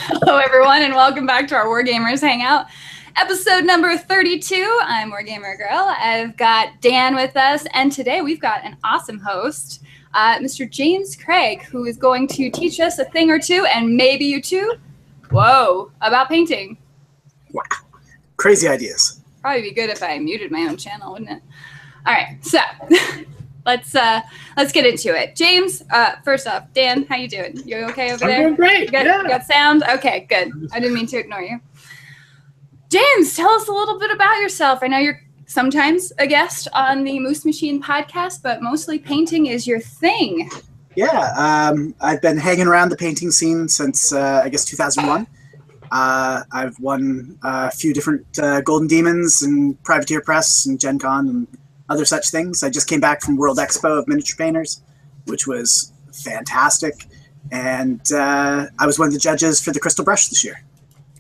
Hello, everyone, and welcome back to our Wargamers Hangout, episode number 32. I'm Wargamergirl. I've got Dan with us, and today we've got an awesome host, Mr. James Craig, who is going to teach us a thing or two, and maybe you too, about painting. Wow. Crazy ideas. Probably be good if I muted my own channel, wouldn't it? All right, so let's get into it. James, first off, Dan, how you doing? You okay over there? I'm doing great. You got sound? Okay, good. I didn't mean to ignore you. James, tell us a little bit about yourself. I know you're sometimes a guest on the Moosemachine podcast, but mostly painting is your thing. Yeah, I've been hanging around the painting scene since, I guess, 2001. I've won a few different Golden Demons and Privateer Press and Gen Con and other such things. I just came back from World Expo of Miniature Painters, which was fantastic. And I was one of the judges for the Crystal Brush this year.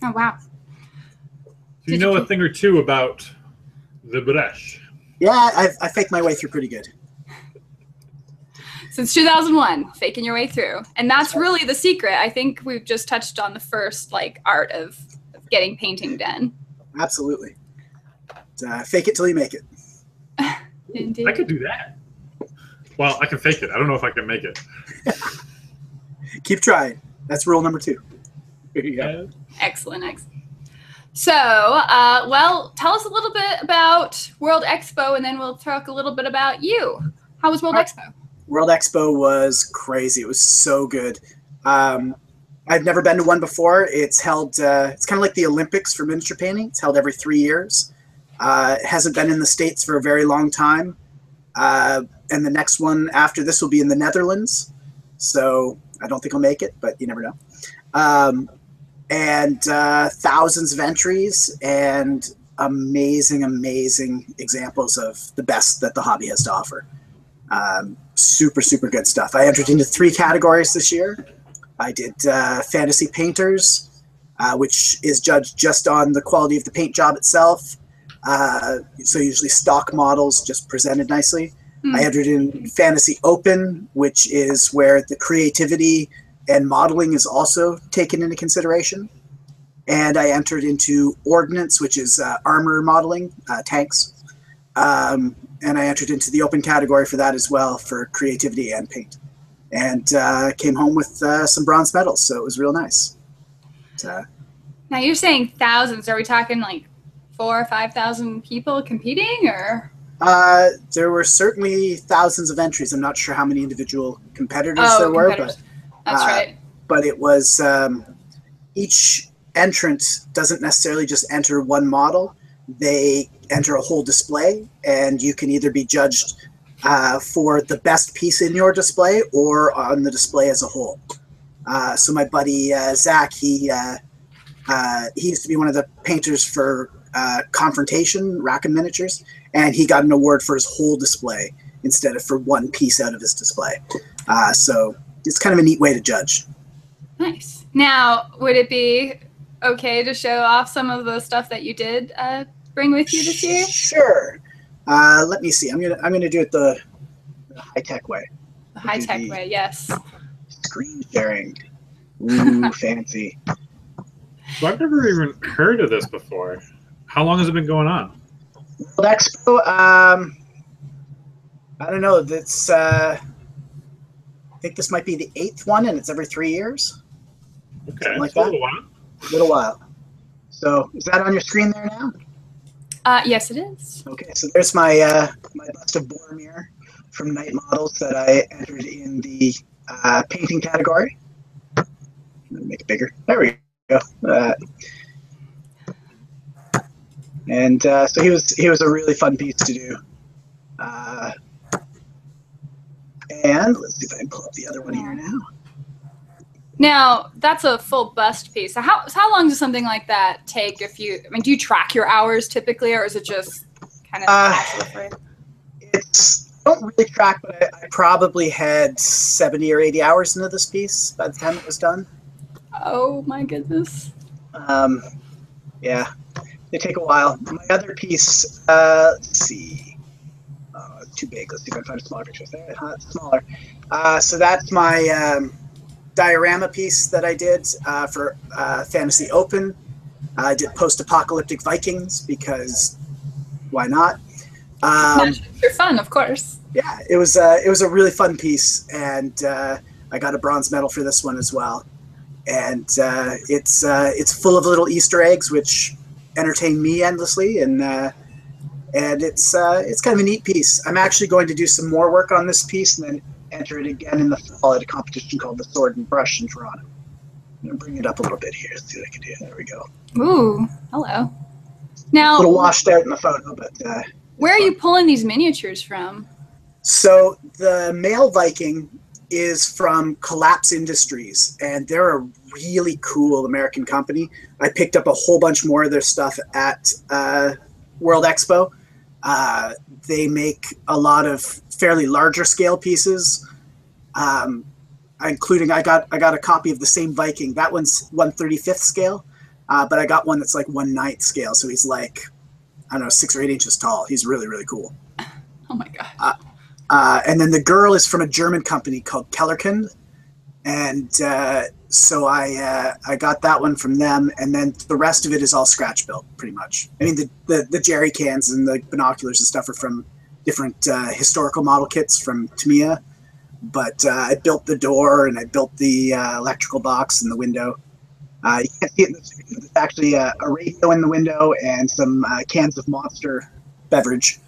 Oh, wow. Do you know a thing or two about the brush? Yeah, I faked my way through pretty good. Since 2001, faking your way through. And that's really the secret. I think we've just touched on the first art of getting painting done. Absolutely. Fake it till you make it. Indeed. I could do that. Well, I can fake it. I don't know if I can make it. Keep trying. That's rule number 2. Here you go. Excellent, excellent. So, well, tell us a little bit about World Expo, and then we'll talk a little bit about you. How was World Expo? World Expo was crazy. It was so good. I've never been to one before. It's held, it's kind of like the Olympics for miniature painting. It's held every 3 years. It hasn't been in the States for a very long time. And the next one after this will be in the Netherlands. So I don't think I'll make it, but you never know. And thousands of entries and amazing, amazing examples of the best that the hobby has to offer. Super, super good stuff. I entered into 3 categories this year. I did Fantasy Painters, which is judged just on the quality of the paint job itself. So usually stock models just presented nicely. I entered in Fantasy Open, which is where the creativity and modeling is also taken into consideration. And I entered into Ordnance, which is armor modeling, tanks. And I entered into the open category for that as well, for creativity and paint. And came home with some bronze medals, so it was real nice. Now you're saying thousands. Are we talking like 4,000 or 5,000 people competing, or? There were certainly thousands of entries. I'm not sure how many individual competitors there were, but that's right. But it was each entrant doesn't necessarily just enter one model. They enter a whole display, and you can either be judged for the best piece in your display or on the display as a whole. So my buddy Zach, he used to be one of the painters for Confrontation, Rackham Miniatures, and he got an award for his whole display instead of for one piece out of his display. So it's kind of a neat way to judge. Nice. Now, would it be okay to show off some of the stuff that you did bring with you this year? Sure. Let me see. I'm gonna do it the high-tech way. The high-tech way, yes. Screen sharing. Ooh, fancy. So I've never even heard of this before. How long has it been going on? World Expo, I don't know. That's I think this might be the 8th one, and it's every 3 years. Okay, like a little while. A little while. So is that on your screen there now? Yes, it is. Okay, so there's my my bust of Boromir from Night Models that I entered in the painting category. I'm gonna make it bigger. There we go. And so he was a really fun piece to do. And let's see if I can pull up the other one here now. Now, that's a full bust piece. So how long does something like that take? Do you track your hours typically, or is it just kind of natural for you? I don't really track, but I probably had 70 or 80 hours into this piece by the time it was done. Oh my goodness. Yeah, they take a while. My other piece, let's see. Oh, it's too big. Let's see if I can find a smaller picture. There, it's smaller. So that's my diorama piece that I did for Fantasy Open. I did post-apocalyptic Vikings because why not? For fun, of course. Yeah, it was a really fun piece, and I got a bronze medal for this one as well. And it's full of little Easter eggs which entertain me endlessly, and it's kind of a neat piece. I'm actually going to do some more work on this piece and then enter it again in the fall at a competition called the Sword and Brush in Toronto. I'm going to bring it up a little bit here. Let's see what I can do. There we go. Ooh, hello. Now, a little washed out in the photo, but where are you pulling these miniatures from? So the male Viking is from Collapse Industries, and they're a really cool American company. I picked up a whole bunch more of their stuff at World Expo. They make a lot of fairly larger scale pieces, including I got a copy of the same Viking. That one's 1/35th scale, but I got one that's like 1/9 scale. So he's like, I don't know, 6 or 8 inches tall. He's really, really cool. Oh my god. And then the girl is from a German company called Kellerkind, and so I got that one from them, and then the rest of it is all scratch built, pretty much. I mean, the jerry cans and the binoculars and stuff are from different historical model kits from Tamiya, but I built the door and I built the electrical box and the window. You can't see it. There's actually a radio in the window and some cans of Monster beverage.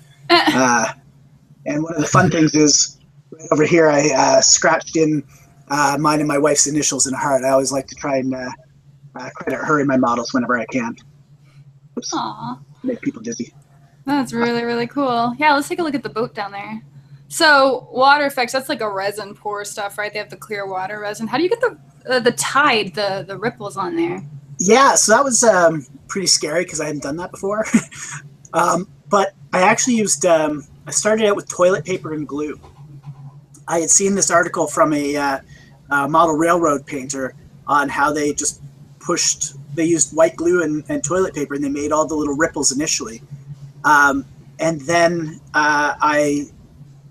And one of the fun things is, right over here, I scratched in mine and my wife's initials in a heart. I always like to try and credit her in my models whenever I can. Oops. Aww. Make people dizzy. That's really, really cool. Yeah, let's take a look at the boat down there. So water effects, that's like a resin pour stuff, right? They have the clear water resin. How do you get the tide, the ripples on there? Yeah, so that was pretty scary because I hadn't done that before. But I actually used, I started out with toilet paper and glue. I had seen this article from a model railroad painter on how they just they used white glue and toilet paper, and they made all the little ripples initially. And then I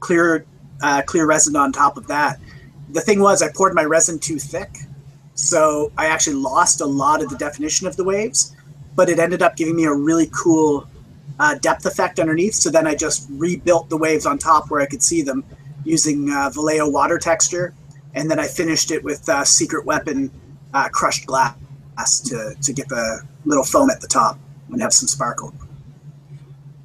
clear resin on top of that. The thing was, I poured my resin too thick, so I actually lost a lot of the definition of the waves, but it ended up giving me a really cool depth effect underneath. So then I just rebuilt the waves on top where I could see them using Vallejo water texture, and then I finished it with Secret Weapon crushed glass to get the little foam at the top and have some sparkle.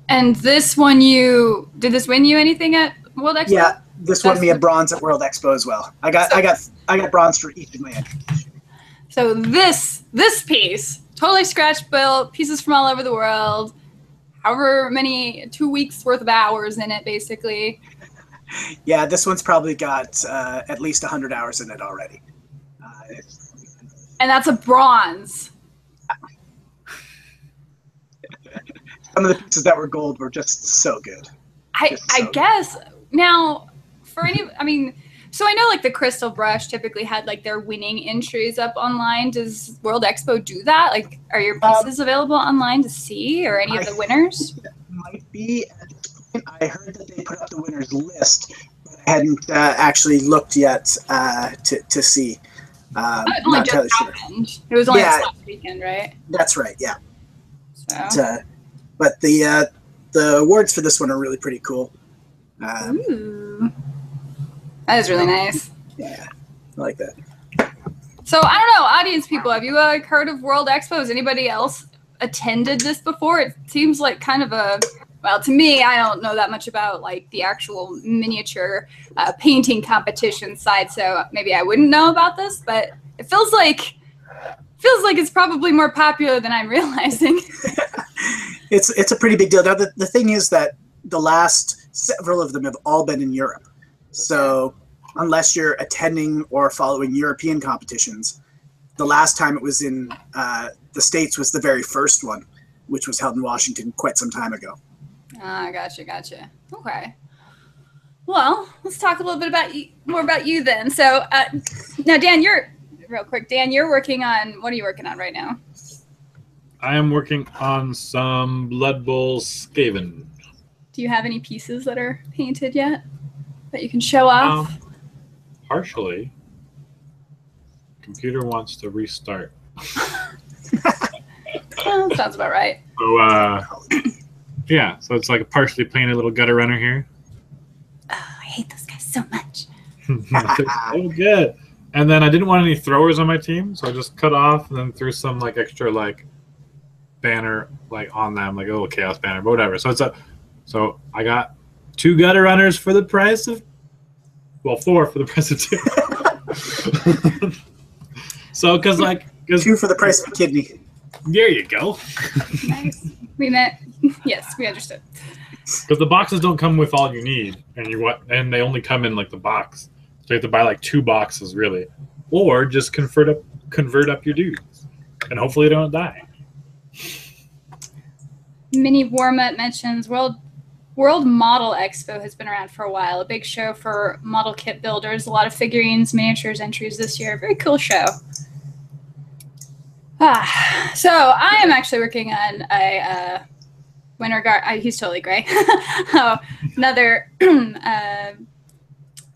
And this one, did this win you anything at World Expo? Yeah, this won me a bronze at World Expo as well. I got bronze for each of my entries. So this piece, totally scratch built, pieces from all over the world, however many 2 weeks worth of hours in it, basically. Yeah, this one's probably got at least 100 hours in it already. And that's a bronze. Some of the pieces that were gold were just so good. I guess. Now, for so I know like the Crystal Brush typically had like their winning entries up online. Does World Expo do that? Like, are your pieces available online to see, or any of the winners? It might be. At this point, I heard that they put up the winners list, but I hadn't actually looked yet to see. It only just happened. Sure. It was only this last weekend, right? That's right. Yeah. So. But the awards for this one are really pretty cool. Ooh. That is really nice. Yeah, I like that. So I don't know, audience people, have you heard of World Expo? Has anybody else attended this before? It seems like kind of to me, I don't know that much about like the actual miniature painting competition side, so maybe I wouldn't know about this, but it feels like it's probably more popular than I'm realizing. It's a pretty big deal. Now, the thing is that the last several of them have all been in Europe. So unless you're attending or following European competitions, the last time it was in the States was the very first one, which was held in Washington quite some time ago. Ah, gotcha. Okay. Well, let's talk a little bit more about you then. So now, Dan, you're working on, what are you working on right now? I am working on some Blood Bowl Skaven. Do you have any pieces that are painted yet that you can show off? Partially. computer wants to restart. Oh, sounds about right. So, yeah, so it's like a partially painted little gutter runner here. Oh, I hate those guys so much. So good. And then I didn't want any throwers on my team, so I just cut off and then threw some like extra like banner like on them, like a little chaos banner, but whatever. So I got 2 gutter runners for the price of 4 for the price of 2. So because 2 for the price of a kidney. There you go. Nice. We met. Yes, we understood. Because the boxes don't come with all you need, and they only come in like the box. So you have to buy like 2 boxes really, or just convert up your dudes, and hopefully they don't die. Mini Warmut mentions World Model Expo has been around for a while. A big show for model kit builders. A lot of figurines, miniatures, entries this year. Very cool show. So I am actually working on a Winter Guard. He's totally gray. Another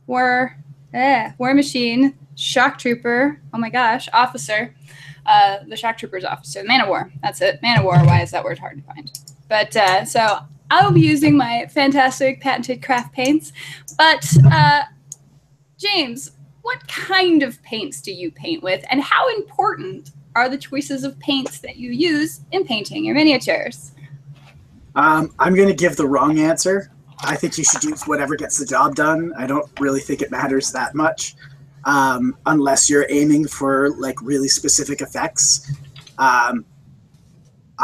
Warmachine Shock Trooper. Oh my gosh, officer. The Shock Trooper's officer. Man of War. That's it. Man of War. Why is that word hard to find? But so I will be using my fantastic patented craft paints. But James, what kind of paints do you paint with, and how important are the choices of paints that you use in painting your miniatures? I'm going to give the wrong answer. I think you should use whatever gets the job done. I don't really think it matters that much, unless you're aiming for like really specific effects. I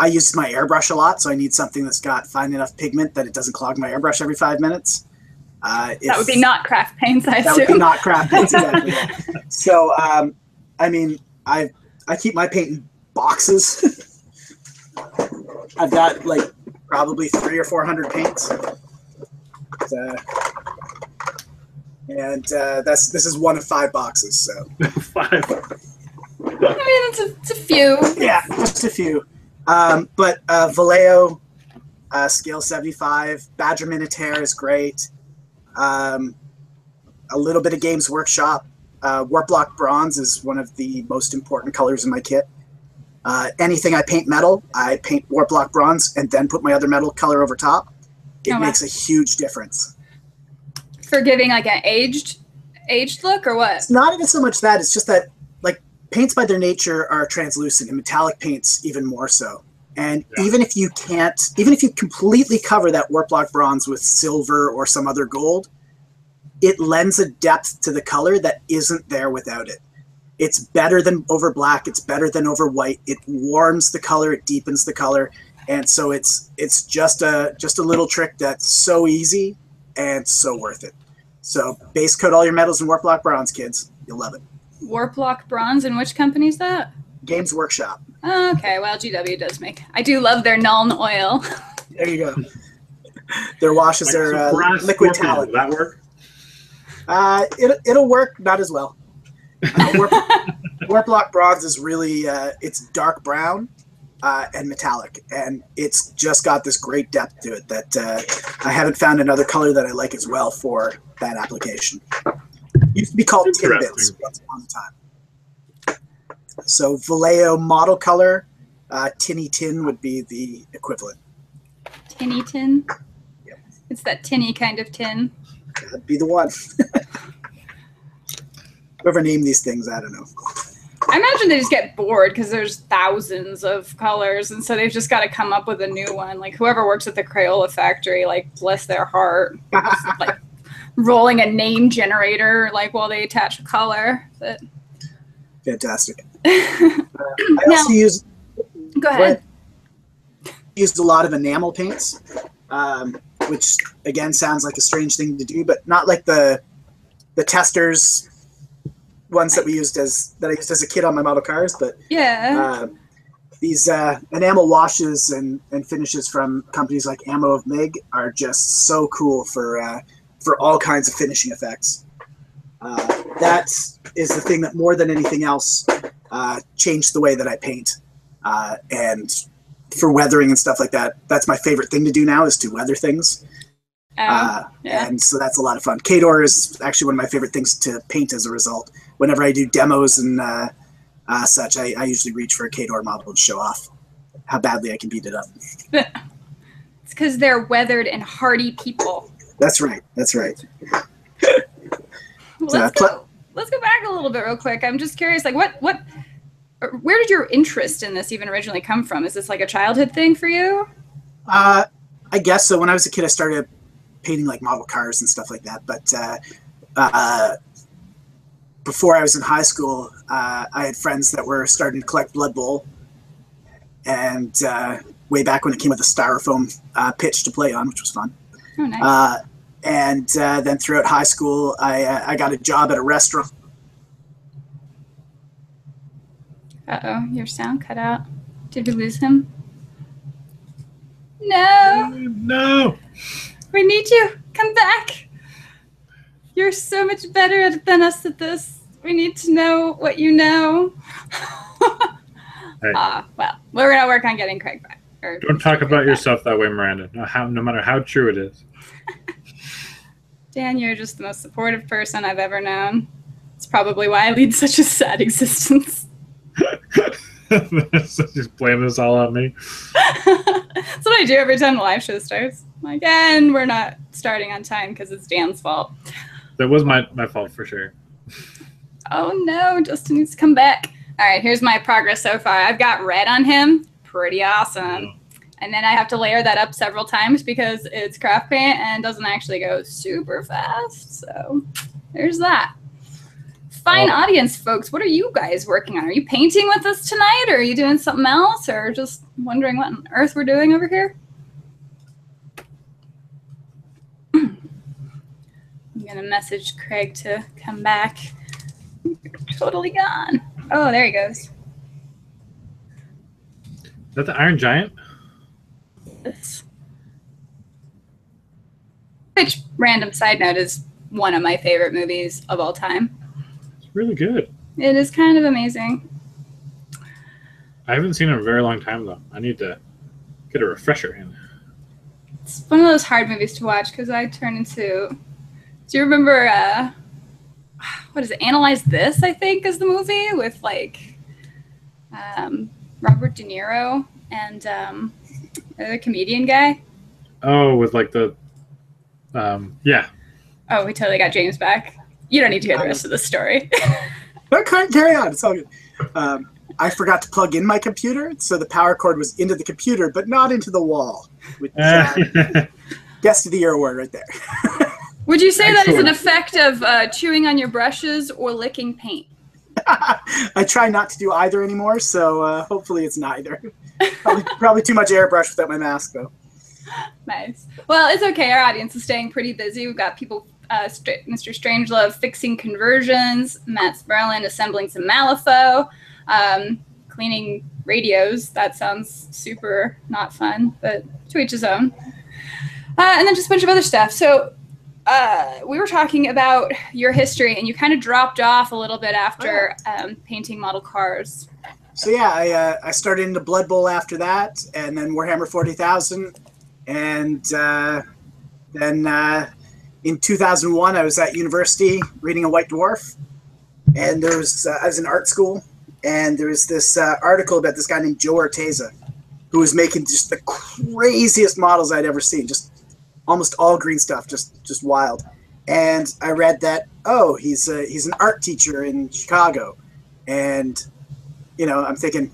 use my airbrush a lot, so I need something that's got fine enough pigment that it doesn't clog my airbrush every 5 minutes. That would be not craft paints, I assume. That would be not craft paints, exactly. So, I mean, I keep my paint in boxes. I've got like probably 300 or 400 paints, this is one of 5 boxes. So 5. I mean, it's a few. Yeah, just a few. But Vallejo, scale 75, Badger Minotaur is great. A little bit of Games Workshop. Warplock Bronze is one of the most important colors in my kit. Anything I paint metal, I paint Warplock Bronze and then put my other metal color over top. It makes a huge difference. For giving like an aged look, or what? It's not even so much that. It's just that like paints by their nature are translucent, and metallic paints even more so. And even if you completely cover that Warplock Bronze with silver or some other gold, it lends a depth to the color that isn't there without it. It's better than over black. It's better than over white. It warms the color. It deepens the color. And so it's just a little trick that's so easy and so worth it. So base coat all your metals in Warplock Bronze, kids. You'll love it. Warplock Bronze, and which company is that? Games Workshop. Oh, okay, well, GW does make. I do love their Nuln oil. There you go. Their washes are liquid talent. Will that work? It'll work, not as well. Warplock Bronze is really, it's dark brown and metallic, and it's just got this great depth to it that I haven't found another color that I like as well for that application. It used to be called tin bits once upon a time. So Vallejo model color, tinny tin would be the equivalent. Tinny tin? Yeah. It's that tinny kind of tin. That'd be the one. Whoever named these things, I don't know. I imagine they just get bored because there's thousands of colors, and so they've just got to come up with a new one. Like whoever works at the Crayola factory, like bless their heart, just, like rolling a name generator like while they attach a color. But fantastic. I also use. Go ahead. Used a lot of enamel paints, which again sounds like a strange thing to do, but not like the testers ones that I used as a kid on my model cars, but these enamel washes and finishes from companies like Ammo of Mig are just so cool for all kinds of finishing effects. That is the thing that more than anything else changed the way that I paint, and for weathering and stuff like that. That's my favorite thing to do now, is to weather things. And so that's a lot of fun. Kador is actually one of my favorite things to paint as a result. Whenever I do demos and such. I usually reach for a Kador model to show off how badly I can beat it up. It's because they're weathered and hardy people. That's right. That's right. Let's go back a little bit real quick. I'm just curious, like where did your interest in this even originally come from? Is this like a childhood thing for you? I guess so. When I was a kid, I started painting like model cars and stuff like that. But before I was in high school, I had friends that were starting to collect Blood Bowl. And way back when it came with a styrofoam pitch to play on, which was fun. Oh, nice. And then throughout high school, I got a job at a restaurant. Uh-oh, your sound cut out. Did we lose him? No. No. We need you. Come back. You're so much better than us at this. We need to know what you know. Hey. Well, we're going to work on getting Craig back. Don't talk about yourself that way, Miranda. No matter how true it is. Dan, you're just the most supportive person I've ever known. It's probably why I lead such a sad existence. Just blame this all on me. That's what I do every time the live show starts. I'm like, and we're not starting on time because it's Dan's fault. That was my fault for sure. Oh no, Justin needs to come back. All right, here's my progress so far. I've got red on him. Pretty awesome. And then I have to layer that up several times because it's craft paint and doesn't actually go super fast. So there's that. Fine audience, folks. What are you guys working on? Are you painting with us tonight, or are you doing something else, or just wondering what on earth we're doing over here? I'm going to message Craig to come back. You're totally gone. Oh, there he goes. Is that the Iron Giant? This. Which, random side note, is one of my favorite movies of all time. It's really good. It is kind of amazing. I haven't seen it in a very long time, though. I need to get a refresher in. It's one of those hard movies to watch because I turn into... Do you remember... what is it? Analyze This, I think, is the movie with, like, Robert De Niro and the comedian guy. Oh, with, like, the... yeah. Oh, we totally got James back. You don't need to hear the rest of the story. No, carry on. It's all good. I forgot to plug in my computer, so the power cord was into the computer, but not into the wall. Which, guest of the year award right there. Would you say that is an effect of chewing on your brushes or licking paint? I try not to do either anymore, so hopefully it's neither. Probably too much airbrush without my mask, though. Nice. Well, it's okay. Our audience is staying pretty busy. We've got people, Mr. Strangelove fixing conversions, Matt Sperlin assembling some Malifaux, cleaning radios. That sounds super not fun, but to each his own. And then just a bunch of other stuff. So we were talking about your history, and you kind of dropped off a little bit after painting model cars. So yeah, I started into Blood Bowl after that, and then Warhammer 40,000, and then in 2001 I was at university reading a White Dwarf, and there was I was in art school, and there was this article about this guy named Joe Orteza, who was making just the craziest models I'd ever seen, just almost all green stuff, just wild. And I read that, oh, he's an art teacher in Chicago, and you know, I'm thinking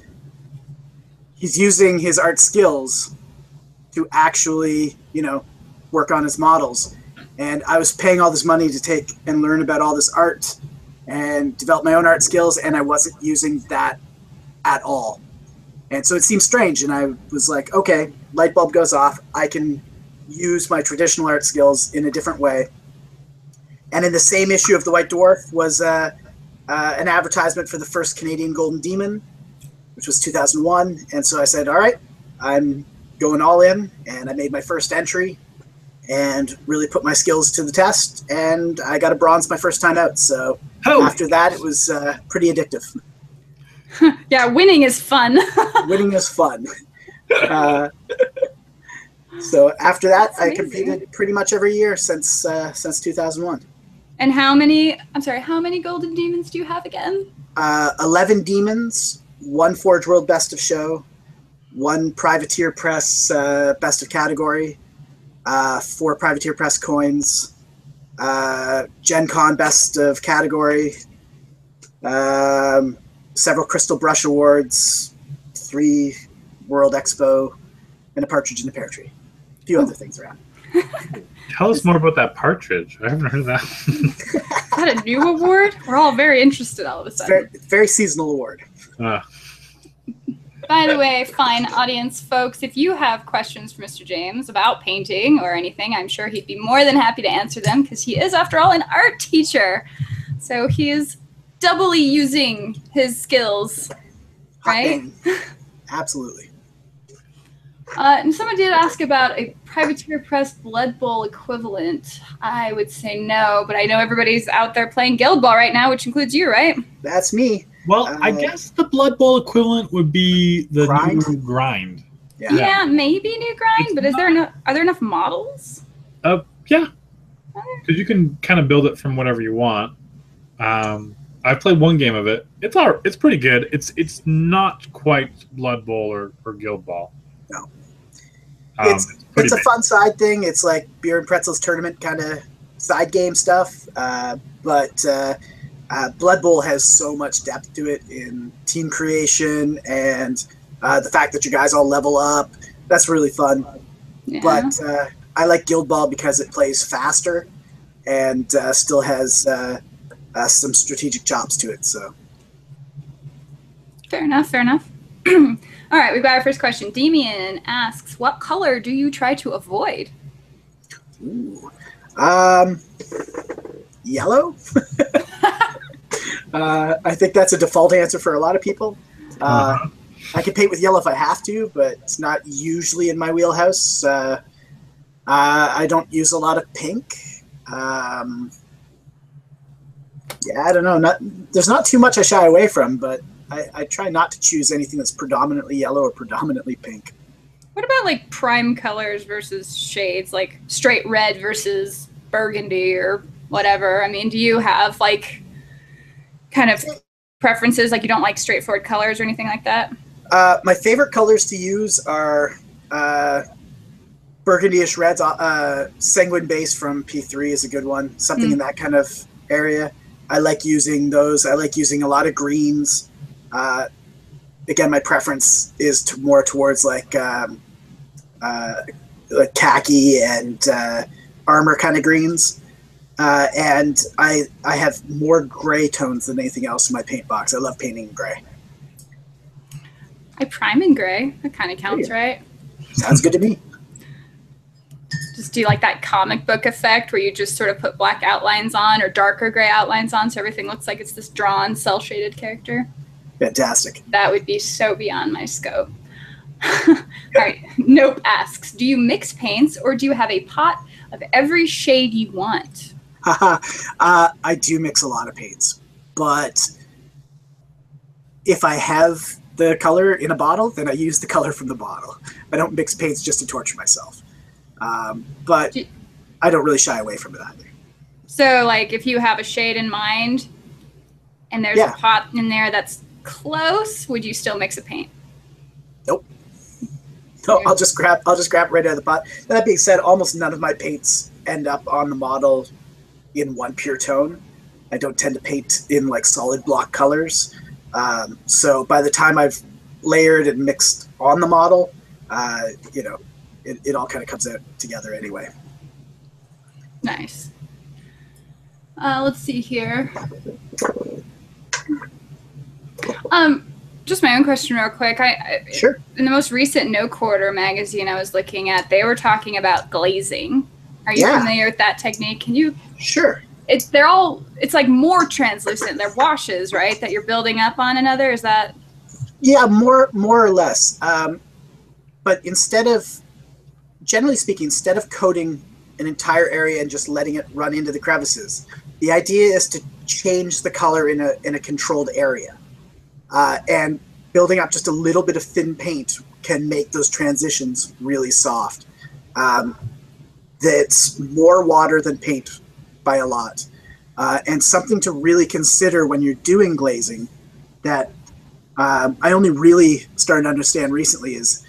he's using his art skills to actually, you know, work on his models. And I was paying all this money to take and learn about all this art and develop my own art skills, and I wasn't using that at all. And so it seemed strange, and I was like, okay, light bulb goes off. I can use my traditional art skills in a different way. And in the same issue of the White Dwarf was an advertisement for the first Canadian Golden Demon, which was 2001. And so I said, all right, I'm going all in. And I made my first entry and really put my skills to the test. And I got a bronze my first time out. So after that, it was pretty addictive. Yeah, winning is fun. Winning is fun. So after that, I competed pretty much every year since 2001. And how many golden demons do you have again? 11 demons, 1 Forge World Best of Show, 1 Privateer Press Best of Category, 4 Privateer Press coins, Gen Con Best of Category, several Crystal Brush Awards, 3 World Expo, and a partridge in the pear tree. A few other things around. Tell us more about that partridge. I haven't heard of that. Is that a new award? We're all very interested all of a sudden. Very seasonal award. By the way, fine audience folks, if you have questions for Mr. James about painting or anything, I'm sure he'd be more than happy to answer them because he is, after all, an art teacher. So he is doubly using his skills, right? Absolutely. And someone did ask about a Privateer Press Blood Bowl equivalent. I would say no, but I know everybody's out there playing Guild Ball right now, which includes you, right? That's me. Well, I guess the Blood Bowl equivalent would be the new grind. Yeah, maybe new grind, but are there enough models? Yeah, because you can kind of build it from whatever you want. I've played 1 game of it. It's pretty good. It's not quite Blood Bowl or Guild Ball. No. It's a fun side thing. It's like Beer and Pretzels tournament kind of side game stuff. But Blood Bowl has so much depth to it in team creation and the fact that you guys all level up. That's really fun. Yeah. But I like Guild Ball because it plays faster and still has some strategic chops to it. So fair enough. All right, we've got our first question. Damien asks, what color do you try to avoid? Ooh. Yellow? I think that's a default answer for a lot of people. I can paint with yellow if I have to, but it's not usually in my wheelhouse. I don't use a lot of pink. Yeah, I don't know. There's not too much I shy away from, but I try not to choose anything that's predominantly yellow or predominantly pink. What about like prime colors versus shades, like straight red versus burgundy or whatever? I mean, do you have like kind of preferences, like you don't like straightforward colors or anything like that? My favorite colors to use are burgundy-ish reds. Sanguine base from P3 is a good one. Something in that kind of area. I like using those. I like using a lot of greens. Again, my preference is more towards like khaki and armor kind of greens. And I have more gray tones than anything else in my paint box. I love painting in gray. I prime in gray. That kind of counts, right? Sounds good to me. Just do like that comic book effect where you just sort of put black outlines on or darker gray outlines on so everything looks like it's this drawn, cel-shaded character. Fantastic. That would be so beyond my scope. All right. Nope asks, do you mix paints or do you have a pot of every shade you want? I do mix a lot of paints, but if I have the color in a bottle, then I use the color from the bottle. I don't mix paints just to torture myself. But I don't really shy away from it either. So, like, if you have a shade in mind and there's a pot in there that's close, would you still mix a paint? Nope. No, I'll just grab it right out of the pot. That being said, almost none of my paints end up on the model in one pure tone. I don't tend to paint in like solid block colors. So by the time I've layered and mixed on the model, it all kind of comes out together anyway. Nice. Let's see here. Just my own question real quick. Sure. In the most recent No Quarter magazine I was looking at, they were talking about glazing. Are you familiar with that technique? Can you? Sure. It's like more translucent. They're washes, right? That you're building up on another. Is that? Yeah, more or less. But generally speaking, instead of coating an entire area and just letting it run into the crevices, the idea is to change the color in a controlled area. And building up just a little bit of thin paint can make those transitions really soft. That's more water than paint by a lot. And something to really consider when you're doing glazing that I only really started to understand recently is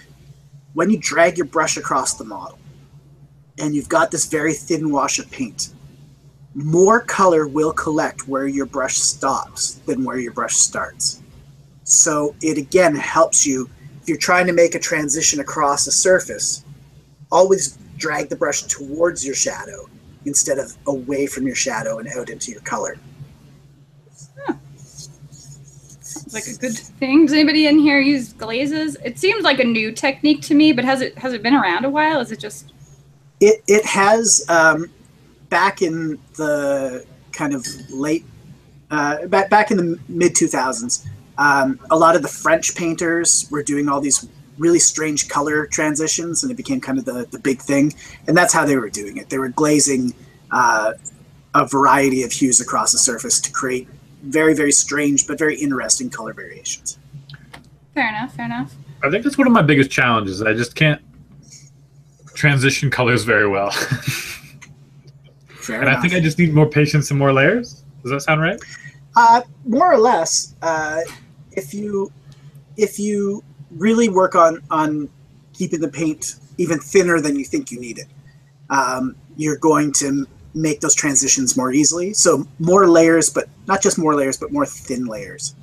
when you drag your brush across the model and you've got this very thin wash of paint, more color will collect where your brush stops than where your brush starts. So it again helps you, if you're trying to make a transition across a surface, always drag the brush towards your shadow instead of away from your shadow and out into your color. Like a good thing. Does anybody in here use glazes? It seems like a new technique to me, but has it been around a while? Is it just... It has, back in the kind of late, back in the mid-2000s, a lot of the French painters were doing all these really strange color transitions, and it became kind of the big thing. And that's how they were doing it. They were glazing a variety of hues across the surface to create very, very strange but very interesting color variations. Fair enough, fair enough. I think that's one of my biggest challenges. I just can't transition colors very well. Fair and enough. I think I just need more patience and more layers. Does that sound right? More or less. If you really work on keeping the paint even thinner than you think you need it, you're going to make those transitions more easily. So more layers, but not just more layers, but more thin layers.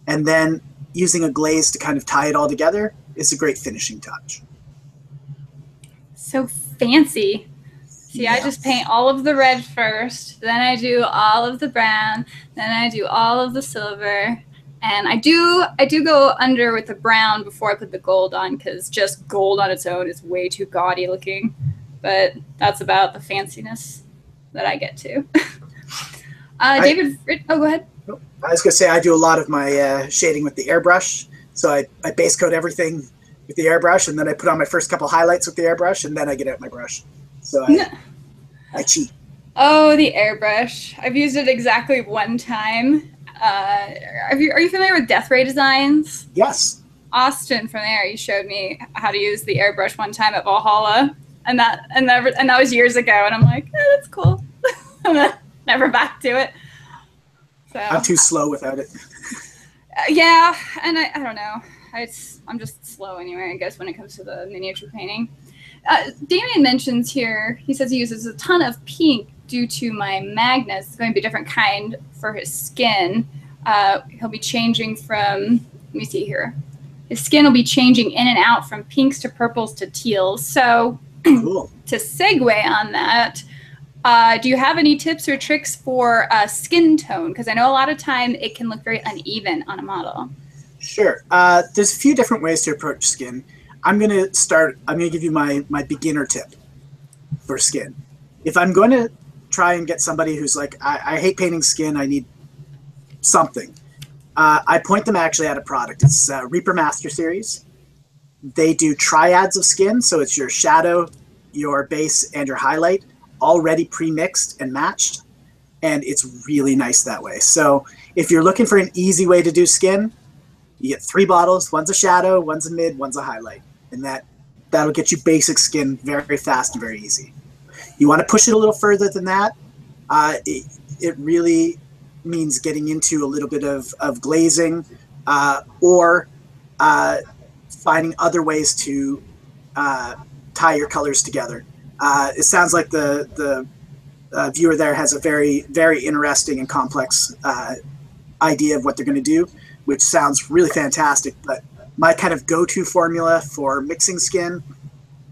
And then using a glaze to kind of tie it all together is a great finishing touch. So fancy. See, yeah. I just paint all of the red first, then I do all of the brown, then I do all of the silver. And I do go under with the brown before I put the gold on, because just gold on its own is way too gaudy looking. But that's about the fanciness that I get to. David, oh, go ahead. I was going to say I do a lot of my shading with the airbrush. So I base coat everything with the airbrush, and then I put on my first couple highlights with the airbrush, and then I get out my brush. So I cheat. Oh, the airbrush. I've used it exactly one time. Are you familiar with Death Ray Designs? Yes. Austin from there, he showed me how to use the airbrush one time at Valhalla, and that was years ago. And I'm like, that's cool. And then never back to it. So I'm too slow without it. Yeah, and I don't know. I'm just slow anyway, I guess, when it comes to the miniature painting. Damien mentions here, he says he uses a ton of pink due to my magnets. It's going to be a different kind for his skin. He'll be changing from, let me see here. His skin will be changing in and out from pinks to purples to teals. So cool. To segue on that, do you have any tips or tricks for skin tone? Because I know a lot of time it can look very uneven on a model. Sure. There's a few different ways to approach skin. I'm going to give you my beginner tip for skin. If I'm going to try and get somebody who's like, I hate painting skin, I need something, I point them actually at a product. It's Reaper Master Series. They do triads of skin, so it's your shadow, your base, and your highlight already pre-mixed and matched, and it's really nice that way. So if you're looking for an easy way to do skin, you get 3 bottles. One's a shadow, one's a mid, one's a highlight. And that'll get you basic skin very fast and very easy. You want to push it a little further than that. It really means getting into a little bit of glazing or finding other ways to tie your colors together. It sounds like the viewer there has a very, very interesting and complex idea of what they're going to do, which sounds really fantastic. But my kind of go-to formula for mixing skin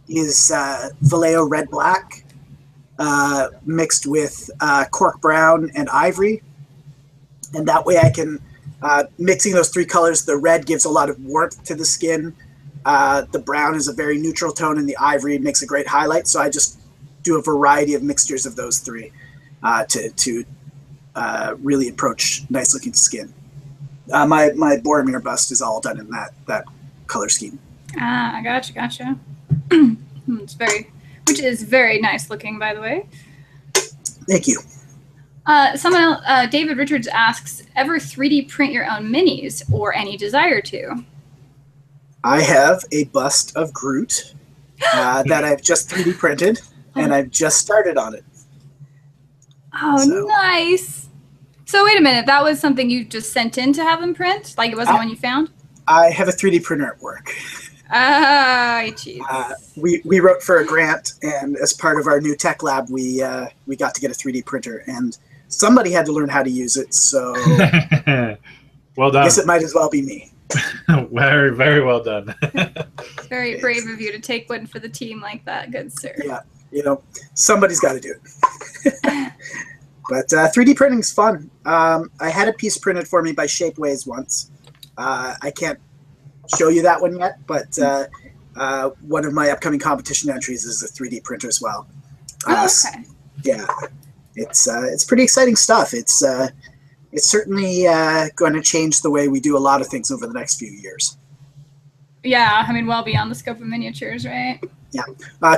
is Vallejo Red Black mixed with Cork Brown and Ivory. And that way I can, mixing those 3 colors, the red gives a lot of warmth to the skin. The brown is a very neutral tone, and the ivory makes a great highlight. So I just do a variety of mixtures of those 3 to really approach nice-looking skin. My Boromir bust is all done in that color scheme. Ah, gotcha. Which is very nice looking, by the way. Thank you. Someone else, David Richards asks, ever 3D print your own minis or any desire to? I have a bust of Groot that I've just 3D printed, and I've just started on it. Oh, So- nice. So wait a minute, that was something you just sent in to have them print? Like it wasn't one you found? I have a 3D printer at work. Ah, jeez. We wrote for a grant, and as part of our new tech lab, we got to get a 3D printer, and somebody had to learn how to use it. So Well I done. guess it might as well be me. Very, very well done. Very brave of you to take one for the team like that, good sir. Yeah, you know, somebody's got to do it. But 3D printing is fun. I had a piece printed for me by Shapeways once. I can't show you that one yet, but one of my upcoming competition entries is a 3D printer as well. Oh, okay. Yeah, it's pretty exciting stuff. It's certainly going to change the way we do a lot of things over the next few years. Yeah, I mean, well beyond the scope of miniatures, right? Yeah.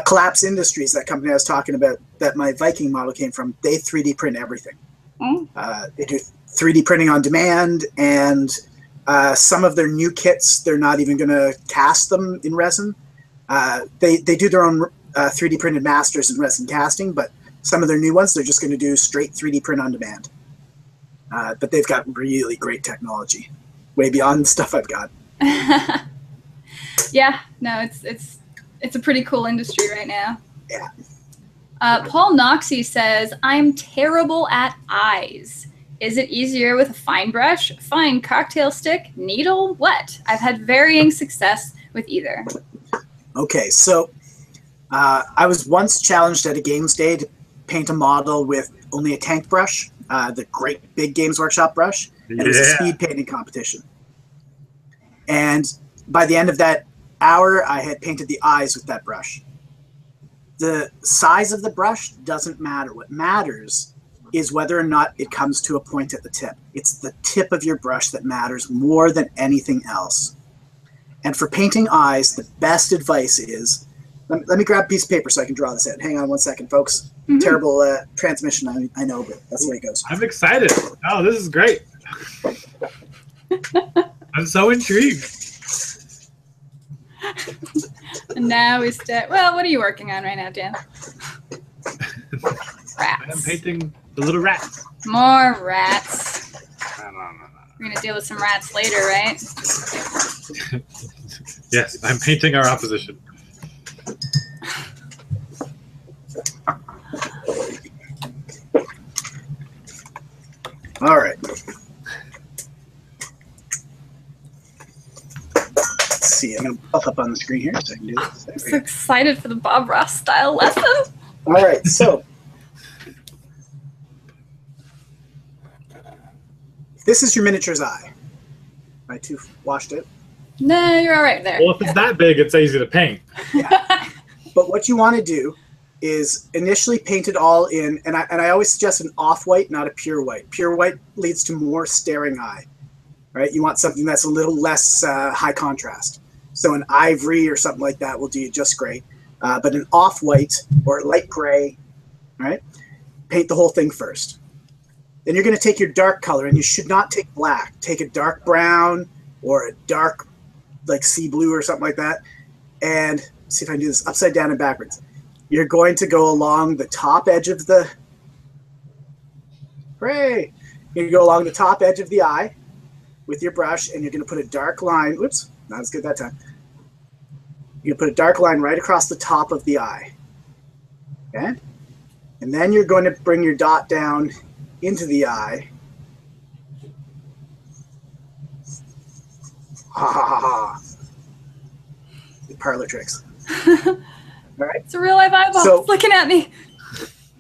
Collapse Industries, that company I was talking about, that my Viking model came from, they 3D print everything. They do 3D printing on demand, and some of their new kits, they're not even going to cast them in resin. They do their own 3D printed masters in resin casting, but some of their new ones, they're just going to do straight 3D print on demand. But they've got really great technology, way beyond the stuff I've got. Yeah, no, it's a pretty cool industry right now. Yeah. Paul Noxie says, I'm terrible at eyes. Is it easier with a fine brush, fine cocktail stick, needle? What? I've had varying success with either. Okay, so I was once challenged at a games day to paint a model with only a tank brush, the great big Games Workshop brush, and it was a speed painting competition. And by the end of that hour, I had painted the eyes with that brush. The size of the brush doesn't matter. What matters is whether or not it comes to a point at the tip. It's the tip of your brush that matters more than anything else. And for painting eyes, the best advice is, let me grab a piece of paper so I can draw this out. Hang on one second, folks. Terrible transmission, I know, but that's the way it goes. I'm excited. Oh, this is great. I'm so intrigued. And now we start. Well, what are you working on right now, Dan? Rats. I'm painting the little rats. More rats. No. We're going to deal with some rats later, right? Yes, I'm painting our opposition. All right. Let's see. I'm going to puff up on the screen here so I can do this. I'm so excited for the Bob Ross style lesson. All right, so this is your miniature's eye. I too washed it. No, you're all right there. Well, if it's that big, it's easy to paint. Yeah. But what you want to do is initially paint it all in, and I always suggest an off-white, not a pure white. Pure white leads to more staring eye, right? You want something that's a little less high contrast. So an ivory or something like that will do you just great. But an off-white or light gray, right? Paint the whole thing first. Then you're going to take your dark color, and you should not take black. Take a dark brown or a dark, like sea blue or something like that. And see if I can do this upside down and backwards. You're going to go along the top edge of the, hooray! You're going to go along the top edge of the eye with your brush, and you're going to put a dark line. Oops, not as good that time. You're going to put a dark line right across the top of the eye. Okay? And then you're going to bring your dot down into the eye. Ha ha ha ha. The parlor tricks. All right. It's a real life eyeball. So- It's looking at me.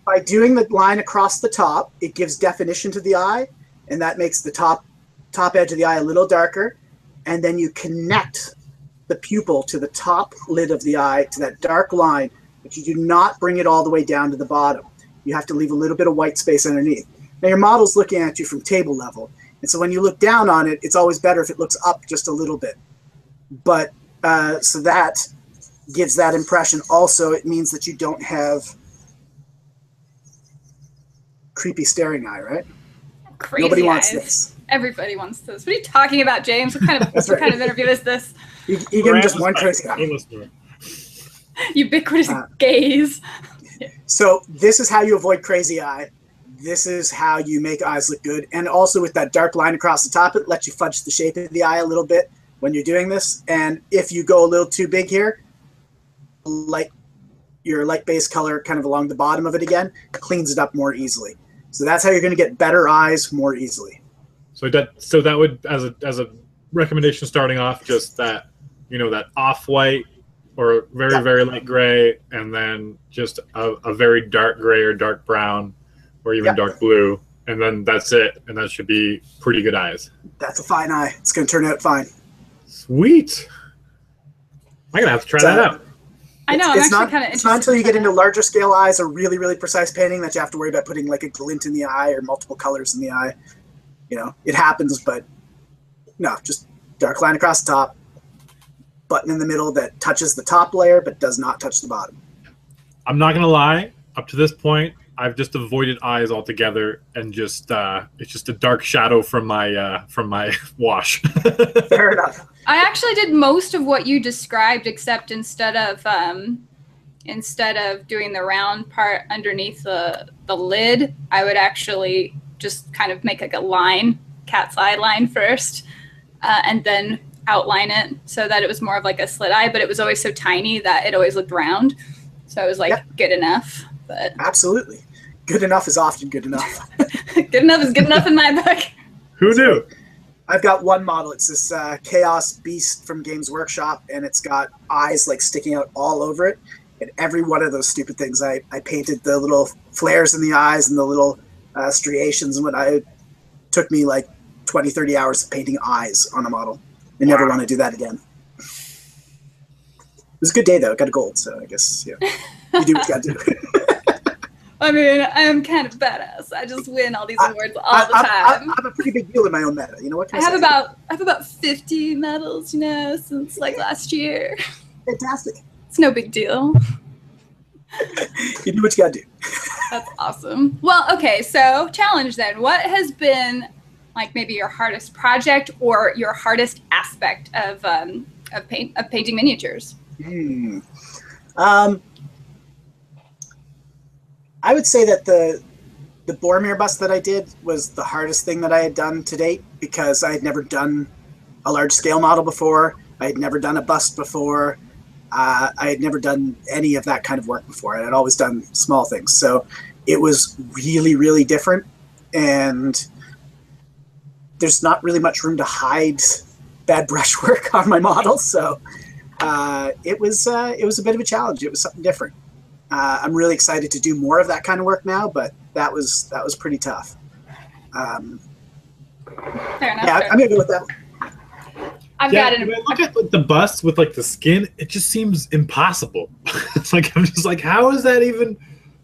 By doing the line across the top, it gives definition to the eye, and that makes the top edge of the eye a little darker. And then you connect the pupil to the top lid of the eye to that dark line, but you do not bring it all the way down to the bottom. You have to leave a little bit of white space underneath. Now your model's looking at you from table level, and so when you look down on it, it's always better if it looks up just a little bit. But so that gives that impression. Also, it means that you don't have creepy staring eye, right? Crazy Nobody wants eyes. this. Everybody wants this. What are you talking about, James? What kind of, That's what right. kind of interview is this? You give them just one crazy eye. Ubiquitous gaze. So this is how you avoid crazy eye. this is how you make eyes look good. And also with that dark line across the top, it lets you fudge the shape of the eye a little bit when you're doing this. And if you go a little too big here, your light base color kind of along the bottom of it again, cleans it up more easily. So that's how you're going to get better eyes more easily. So that would, as a recommendation starting off, just that, that off-white or very light gray, and then just a very dark gray or dark brown or even dark blue, and then that's it, and that should be pretty good eyes. That's a fine eye. It's going to turn out fine. Sweet. I'm going to have to try that out. I know, it's not until you get into larger scale eyes or really, really precise painting that you have to worry about putting like a glint in the eye or multiple colors in the eye. It happens, but no, just dark line across the top, button in the middle that touches the top layer but does not touch the bottom. I'm not going to lie, up to this point, I've just avoided eyes altogether, and just it's just a dark shadow from my wash. Fair enough. I actually did most of what you described, except instead of doing the round part underneath the lid, I would actually just kind of make like a line, cat's eye line first, and then outline it so that it was more of like a slit eye, but it was always so tiny that it always looked round. So I was like, good enough. But absolutely. Good enough is often good enough. Good enough is good enough in my book. Who knew? I've got one model. It's this Chaos Beast from Games Workshop, and it's got eyes like sticking out all over it. And every one of those stupid things, I painted the little flares in the eyes and the little striations, and it took me like 20, 30 hours of painting eyes on a model. I never want to do that again. It was a good day, though. Got a gold, so I guess, you do what you got to do. I mean, I am kind of badass. I just win all these awards all the time. I'm a pretty big deal in my own meta. What can I say? I have about 50 medals, since like last year. Fantastic. It's no big deal. You do what you got to do. That's awesome. Well, okay, so challenge then. What has been like maybe your hardest project or your hardest aspect of painting miniatures? I would say that the Boromir bust that I did was the hardest thing that I had done to date, because I had never done a large scale model before. I had never done a bust before. I had never done any of that kind of work before. I had always done small things. So it was really, really different. And there's not really much room to hide bad brushwork on my model. So it was a bit of a challenge. It was something different. I'm really excited to do more of that kind of work now, but that was pretty tough. Fair enough. Yeah, I'm gonna go with that one. I've got it. When I look at the bust with like the skin, it just seems impossible. It's like, I'm just like, how is that even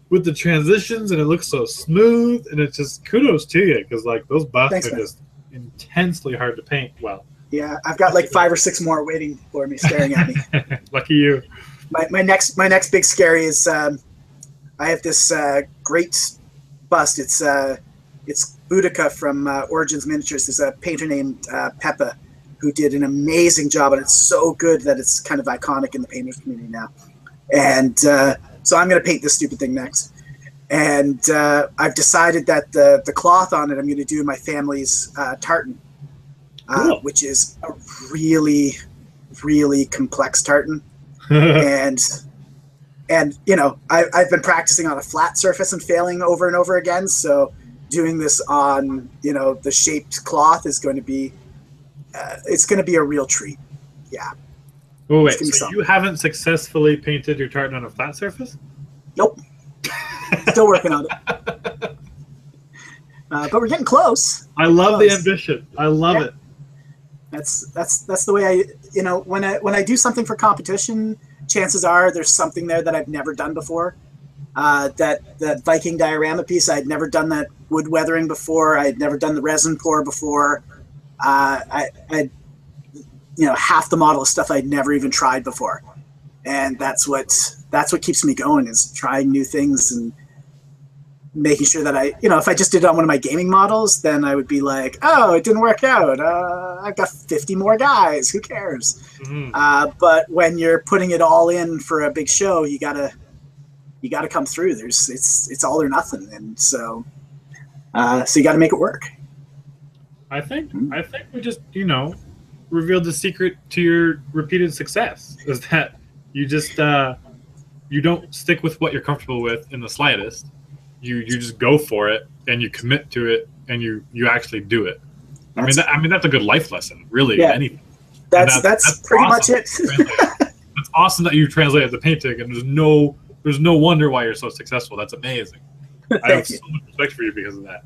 with the transitions? And it looks so smooth, and it's just kudos to you, because like those busts are just intensely hard to paint well. Yeah, I've got like 5 or 6 more waiting for me, staring at me. Lucky you. My next big scary is I have this great bust. It's Boudica from Origins Miniatures. There's a painter named Peppa who did an amazing job, and it's so good that it's kind of iconic in the painters community now. And so I'm going to paint this stupid thing next. And I've decided that the cloth on it I'm going to do my family's tartan, cool. Which is a really, really complex tartan. and I've been practicing on a flat surface and failing over and over again. So doing this on the shaped cloth is going to be it's going to be a real treat. Yeah. Oh wait, so you haven't successfully painted your tartan on a flat surface? Nope. Still working on it. But we're getting close. I love the ambition. I love it. That's the way I when I do something for competition, chances are there's something there that I've never done before. That Viking diorama piece, I'd never done that wood weathering before. I'd never done the resin pour before. Half the model is stuff I'd never even tried before, and that's what keeps me going, is trying new things and making sure that if I just did it on one of my gaming models, then I would be like, oh, it didn't work out. I've got 50 more guys. Who cares? Mm-hmm. But when you're putting it all in for a big show, you gotta come through. It's all or nothing. And so So you got to make it work. I think we just, revealed the secret to your repeated success is that you just you don't stick with what you're comfortable with in the slightest. You just go for it and you commit to it and you actually do it. That's a good life lesson, really. Yeah. Anything. That's pretty awesome. much it. It's awesome that you translated the painting, and there's no wonder why you're so successful. That's amazing. I have so much respect for you because of that.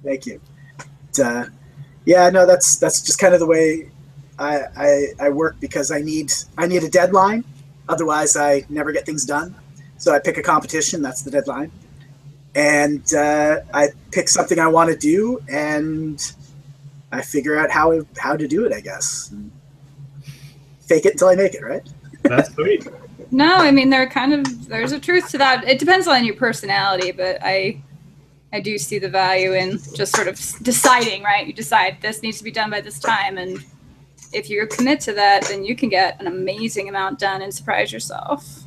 Thank you. That's just kind of the way I work, because I need a deadline. Otherwise, I never get things done. So I pick a competition. That's the deadline. And I pick something I want to do, and I figure out how to do it, I guess. Fake it until I make it, right? That's sweet. No, there's a truth to that. It depends on your personality, but I do see the value in just sort of deciding, right? You decide this needs to be done by this time, and if you commit to that, then you can get an amazing amount done and surprise yourself.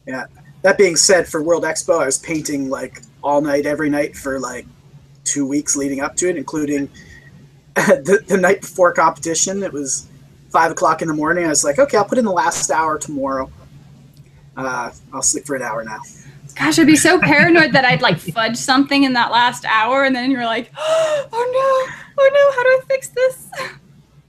Yeah. That being said, for World Expo, I was painting like all night, every night for like 2 weeks leading up to it, including the night before competition. It was 5 o'clock in the morning. I was like, okay, I'll put in the last hour tomorrow. I'll sleep for an hour now. Gosh, I'd be so paranoid that I'd like fudge something in that last hour, and then you're like, oh no, how do I fix this?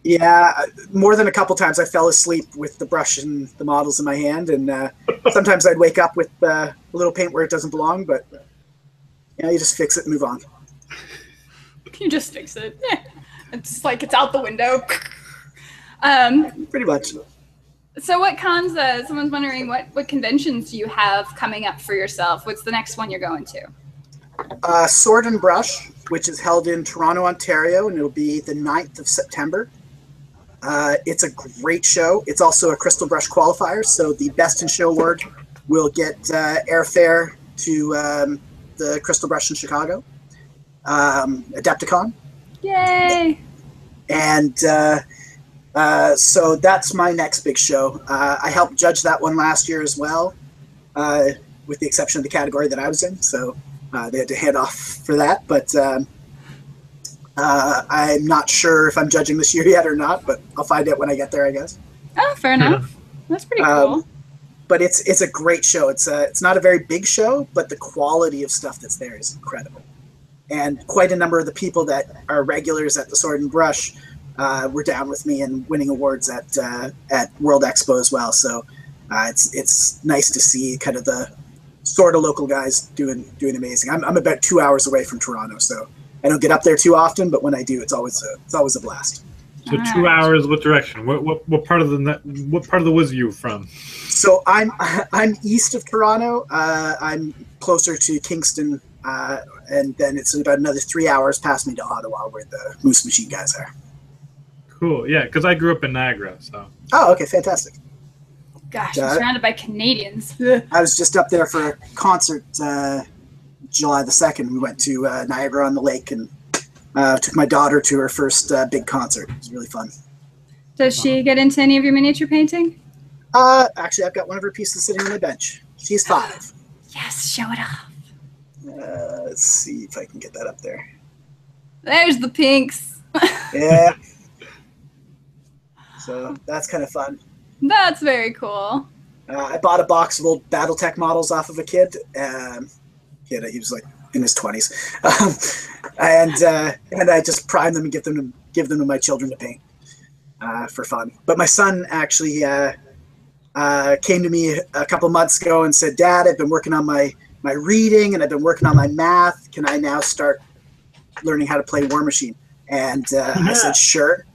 Yeah, more than a couple times I fell asleep with the brush and the models in my hand, and sometimes I'd wake up with a little paint where it doesn't belong, but you just fix it and move on. You just fix it. Yeah. It's like it's out the window. Pretty much. So what cons, someone's wondering, what conventions do you have coming up for yourself? What's the next one you're going to? Sword and Brush, which is held in Toronto, Ontario, and it'll be the 9th of September. It's a great show. It's also a Crystal Brush qualifier, so the Best in Show award will get airfare to the Crystal Brush in Chicago, Adepticon. Yay! And so that's my next big show. I helped judge that one last year as well, with the exception of the category that I was in, so they had to hand off for that. But I'm not sure if I'm judging this year yet or not, but I'll find out when I get there, I guess. Oh, fair enough. That's pretty cool. But it's a great show. It's not a very big show, but the quality of stuff that's there is incredible. And quite a number of the people that are regulars at the Sword and Brush were down with me and winning awards at World Expo as well. So it's nice to see kind of the sort of local guys doing amazing. I'm about 2 hours away from Toronto, so I don't get up there too often, but when I do, it's always a blast. So 2 hours, what direction? What part of the woods are you from? So I'm east of Toronto. I'm closer to Kingston, and then it's about another 3 hours past me to Ottawa, where the Moosemachine guys are. Cool, yeah, because I grew up in Niagara, so. Oh, okay, fantastic. Gosh, I'm surrounded by Canadians. I was just up there for a concert July the 2nd. We went to Niagara on the Lake and took my daughter to her first big concert. It was really fun. Does she get into any of your miniature painting? Actually, I've got one of her pieces sitting on my bench. She's 5. Yes, show it off. Let's see if I can get that up there. There's the pinks. Yeah. So that's kind of fun. That's very cool. I bought a box of old BattleTech models off of a kid. He was like in his 20s, and I just prime them and give them to my children to paint for fun. But my son actually came to me a couple months ago and said, "Dad, I've been working on my reading and I've been working on my math. Can I now start learning how to play Warmachine?" And I said, "Sure."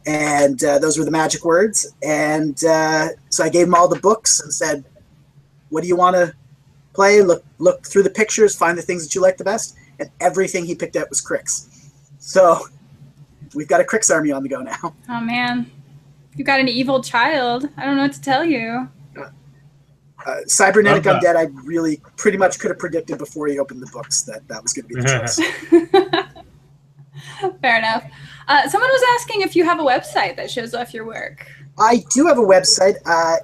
And those were the magic words. And so I gave him all the books and said, "What do you want to play? Look through the pictures, find the things that you like the best." And everything he picked out was Cricks. So we've got a Cricks army on the go now. Oh, man. You got an evil child. I don't know what to tell you. Cybernetic Undead, I really pretty much could have predicted before he opened the books that was going to be the choice. Fair enough. Someone was asking if you have a website that shows off your work. I do have a website.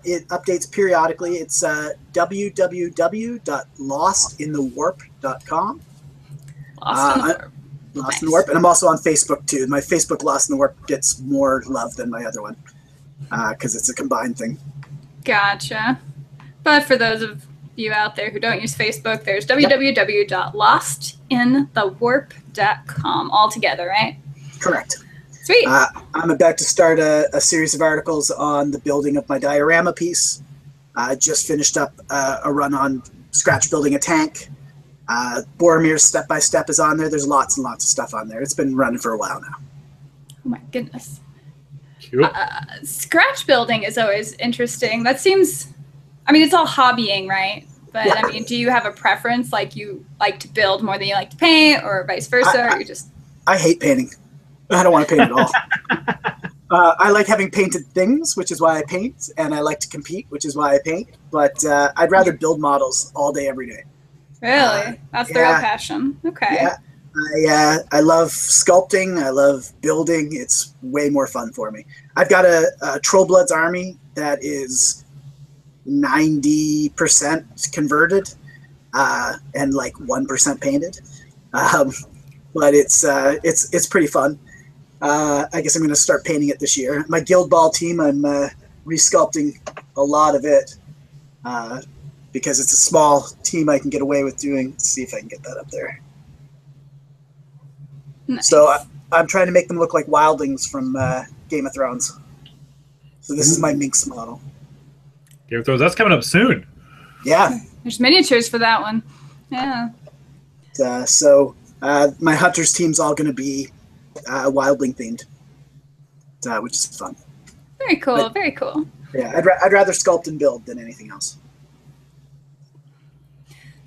It updates periodically. It's www.lostinthewarp.com. Lost in the Warp. Lost in the Warp, and I'm also on Facebook too. My Facebook Lost in the Warp gets more love than my other one because it's a combined thing. Gotcha. But for those of you out there who don't use Facebook, there's www.lostinthewarp.com all together, right? Correct. Sweet. I'm about to start a series of articles on the building of my diorama piece. I just finished up a run on scratch building a tank. Boromir's step-by-step is on there. There's lots and lots of stuff on there. It's been running for a while now. Oh my goodness. Cool. Scratch building is always interesting. That seems, I mean, it's all hobbying, right? But Yeah. I mean, do you have a preference? Like you like to build more than you like to paint, or vice versa? Or you just... I hate painting. I don't want to paint at all. I like having painted things, which is why I paint, and I like to compete, which is why I paint. But I'd rather build models all day, every day. Really? That's the real passion. Okay. Yeah. I love sculpting. I love building. It's way more fun for me. I've got a Trollbloods army that is 90% converted and like 1% painted. But it's pretty fun. I guess I'm going to start painting it this year. My Guild Ball team, I'm resculpting a lot of it because it's a small team I can get away with doing. Let's see if I can get that up there. Nice. So I'm trying to make them look like wildlings from Game of Thrones. So this is my Minx model. Game of Thrones, that's coming up soon. Yeah. There's miniatures for that one. Yeah. So my Hunters team's all going to be wildling themed, which is fun. Very cool. But, very cool. Yeah, I'd rather sculpt and build than anything else.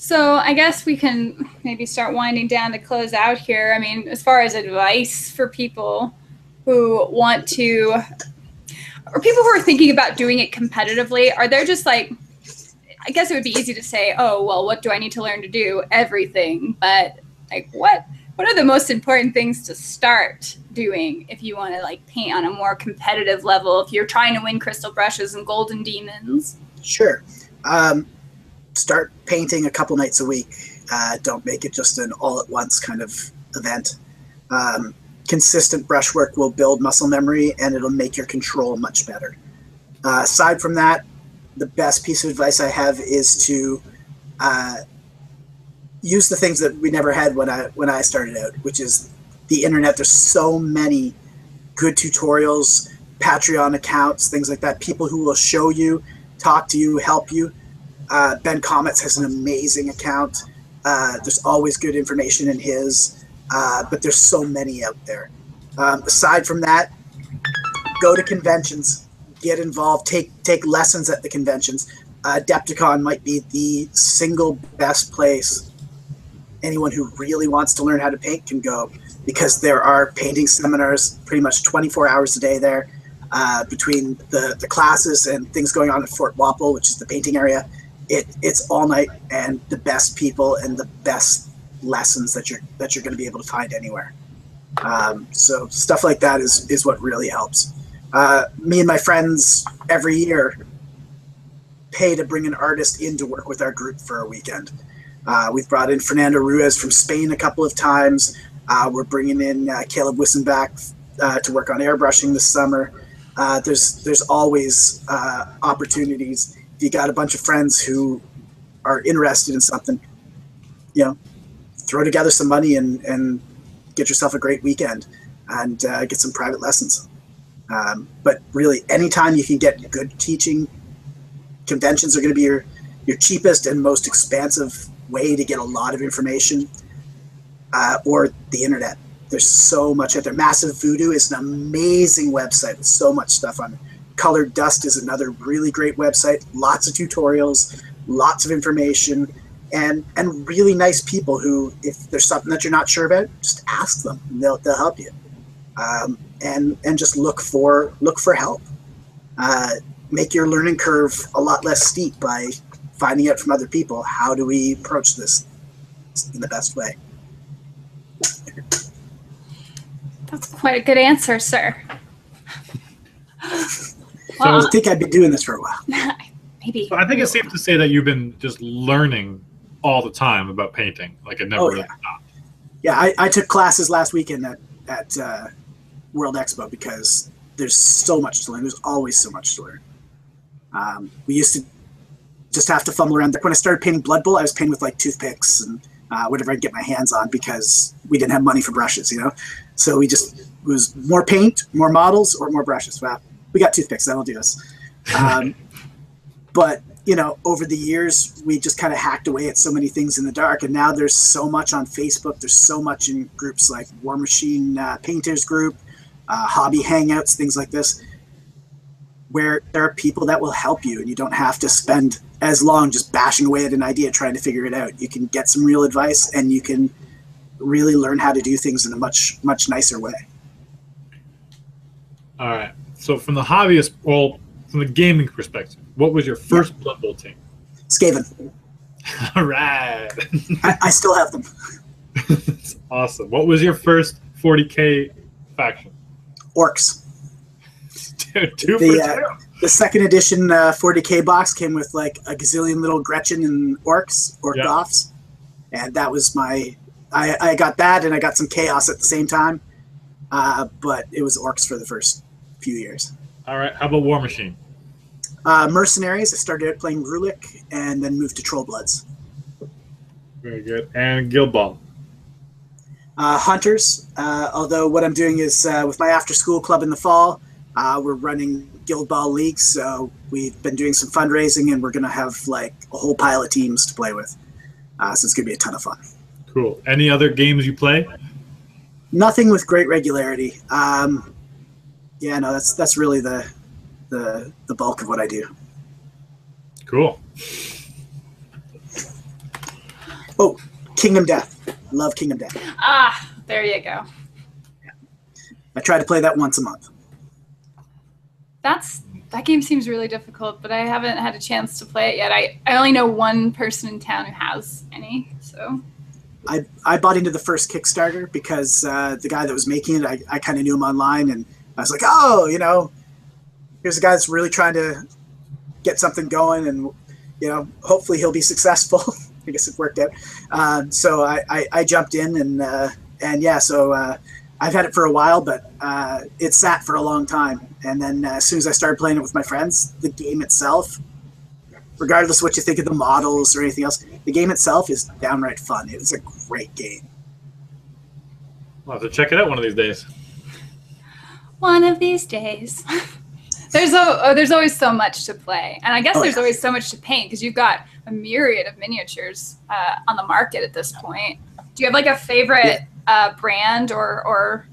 So I guess we can maybe start winding down to close out here. I mean, as far as advice for people who want to, or people who are thinking about doing it competitively, are there just like, I guess it would be easy to say, oh, well, what do I need to learn to do? Everything. But like, what are the most important things to start doing if you want to like paint on a more competitive level, if you're trying to win crystal brushes and golden demons? Sure. Start painting a couple nights a week. Don't make it just an all-at-once kind of event. Consistent brushwork will build muscle memory, and it'll make your control much better. Aside from that, the best piece of advice I have is to use the things that we never had when I started out, which is the internet. There's so many good tutorials, Patreon accounts, things like that, people who will show you, talk to you, help you. Ben Comets has an amazing account. There's always good information in his, but there's so many out there. Aside from that, go to conventions, get involved, take lessons at the conventions. Adepticon might be the single best place anyone who really wants to learn how to paint can go, because there are painting seminars pretty much 24 hours a day there, between the classes and things going on at Fort Wapple, which is the painting area. It's all night, and the best people and the best lessons that you're going to be able to find anywhere. So stuff like that is what really helps. Me and my friends every year pay to bring an artist in to work with our group for a weekend. We've brought in Fernando Ruiz from Spain a couple of times. We're bringing in Caleb Wissenbach to work on airbrushing this summer. There's always opportunities. If you got a bunch of friends who are interested in something, throw together some money and get yourself a great weekend and get some private lessons. But really, anytime you can get good teaching, conventions are going to be your cheapest and most expansive way to get a lot of information, or the internet. There's so much out there. Massive Voodoo is an amazing website with so much stuff on it. Colored Dust is another really great website. Lots of tutorials, lots of information, and really nice people who, if there's something that you're not sure about, just ask them. And they'll help you. And just look for help. Make your learning curve a lot less steep by finding out from other people, how do we approach this in the best way? That's quite a good answer, sir. So I think I'd be doing this for a while. Maybe. So I think it's safe to say that you've been just learning all the time about painting. Like it never really stopped. Yeah, I took classes last weekend at World Expo because there's so much to learn. There's always so much to learn. We used to just have to fumble around. When I started painting Blood Bowl, I was painting with like toothpicks and whatever I could get my hands on because we didn't have money for brushes, you know? So it was more paint, more models, or more brushes. Well, we got toothpicks, that'll do us. But, you know, over the years, we just kind of hacked away at so many things in the dark. And now there's so much on Facebook. There's so much in groups like Warmachine Painters Group, Hobby Hangouts, things like this, where there are people that will help you and you don't have to spend as long just bashing away at an idea trying to figure it out. You can get some real advice and you can really learn how to do things in a much, much nicer way. All right. So from the hobbyist, well, from the gaming perspective, what was your first Blood Bowl team? Skaven. All right. I still have them. That's awesome. What was your first 40K faction? Orcs. Dude, two for two. The second edition 40K box came with like a gazillion little Gretchen and orcs or goths. And that was my... I got that and I got some chaos at the same time. But it was orcs for the first few years. All right. How about Warmachine? Mercenaries. I started out playing Rulik and then moved to Trollbloods. Very good. And Guild Ball? Hunters. Although what I'm doing is with my after-school club in the fall, we're running Guild Ball leagues. So we've been doing some fundraising and we're going to have like a whole pile of teams to play with. So it's going to be a ton of fun. Cool. Any other games you play? Nothing with great regularity. Yeah, no, that's really the bulk of what I do. Cool. Oh, Kingdom Death. Love Kingdom Death. Ah, there you go. Yeah. I try to play that once a month. That game seems really difficult, but I haven't had a chance to play it yet. I only know one person in town who has any, so... I bought into the first Kickstarter because the guy that was making it, I kind of knew him online, and I was like, oh, you know, here's a guy that's really trying to get something going, and, you know, hopefully he'll be successful. I guess it worked out. So I jumped in, and yeah, so I've had it for a while, but it sat for a long time. And then as soon as I started playing it with my friends, the game itself, regardless of what you think of the models or anything else, the game itself is downright fun. It's a great game. I'll have to check it out one of these days. One of these days. There's always so much to play. And I guess there's always so much to paint because you've got a myriad of miniatures on the market at this point. Do you have like a favorite brand or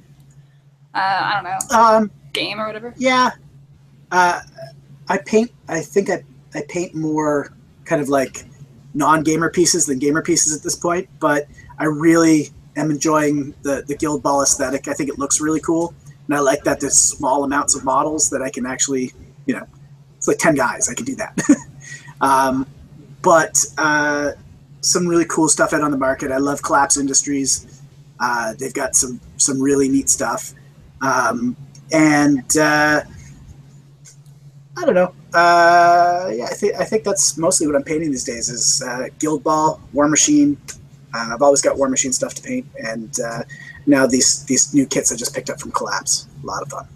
I don't know, game or whatever? Yeah. I think I paint more kind of like non-gamer pieces than gamer pieces at this point, but I really am enjoying the Guild Ball aesthetic. I think it looks really cool. And I like that there's small amounts of models that I can actually, you know, it's like 10 guys. I can do that. But some really cool stuff out on the market. I love Collapse Industries. They've got some really neat stuff. And I don't know. Yeah, I think that's mostly what I'm painting these days is Guild Ball, Warmachine. I've always got Warmachine stuff to paint, and now these new kits I just picked up from Collapse. A lot of fun.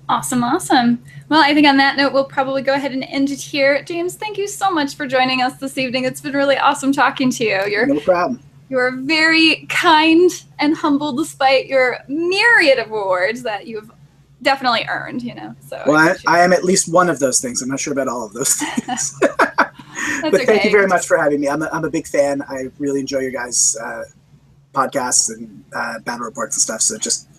Awesome, awesome. Well, I think on that note, we'll probably go ahead and end it here. James, thank you so much for joining us this evening. It's been really awesome talking to you. No problem. You're very kind and humble despite your myriad of awards that you've definitely earned, you know. So well, I am at least one of those things. I'm not sure about all of those things. But okay. Thank you very much for having me. I'm a big fan. I really enjoy your guys' podcasts and battle reports and stuff. So just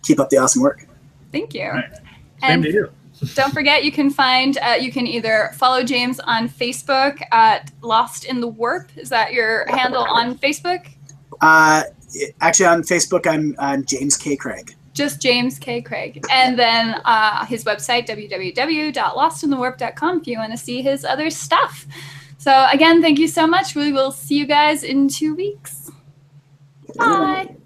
keep up the awesome work. Thank you. Right. Same to you. Don't forget, you can find, you can either follow James on Facebook at Lost in the Warp. Is that your handle on Facebook? Actually, on Facebook, I'm James K. Craig. Just James K. Craig. And then his website, www.lostinthewarp.com, if you want to see his other stuff. So again, thank you so much. We will see you guys in 2 weeks. Bye.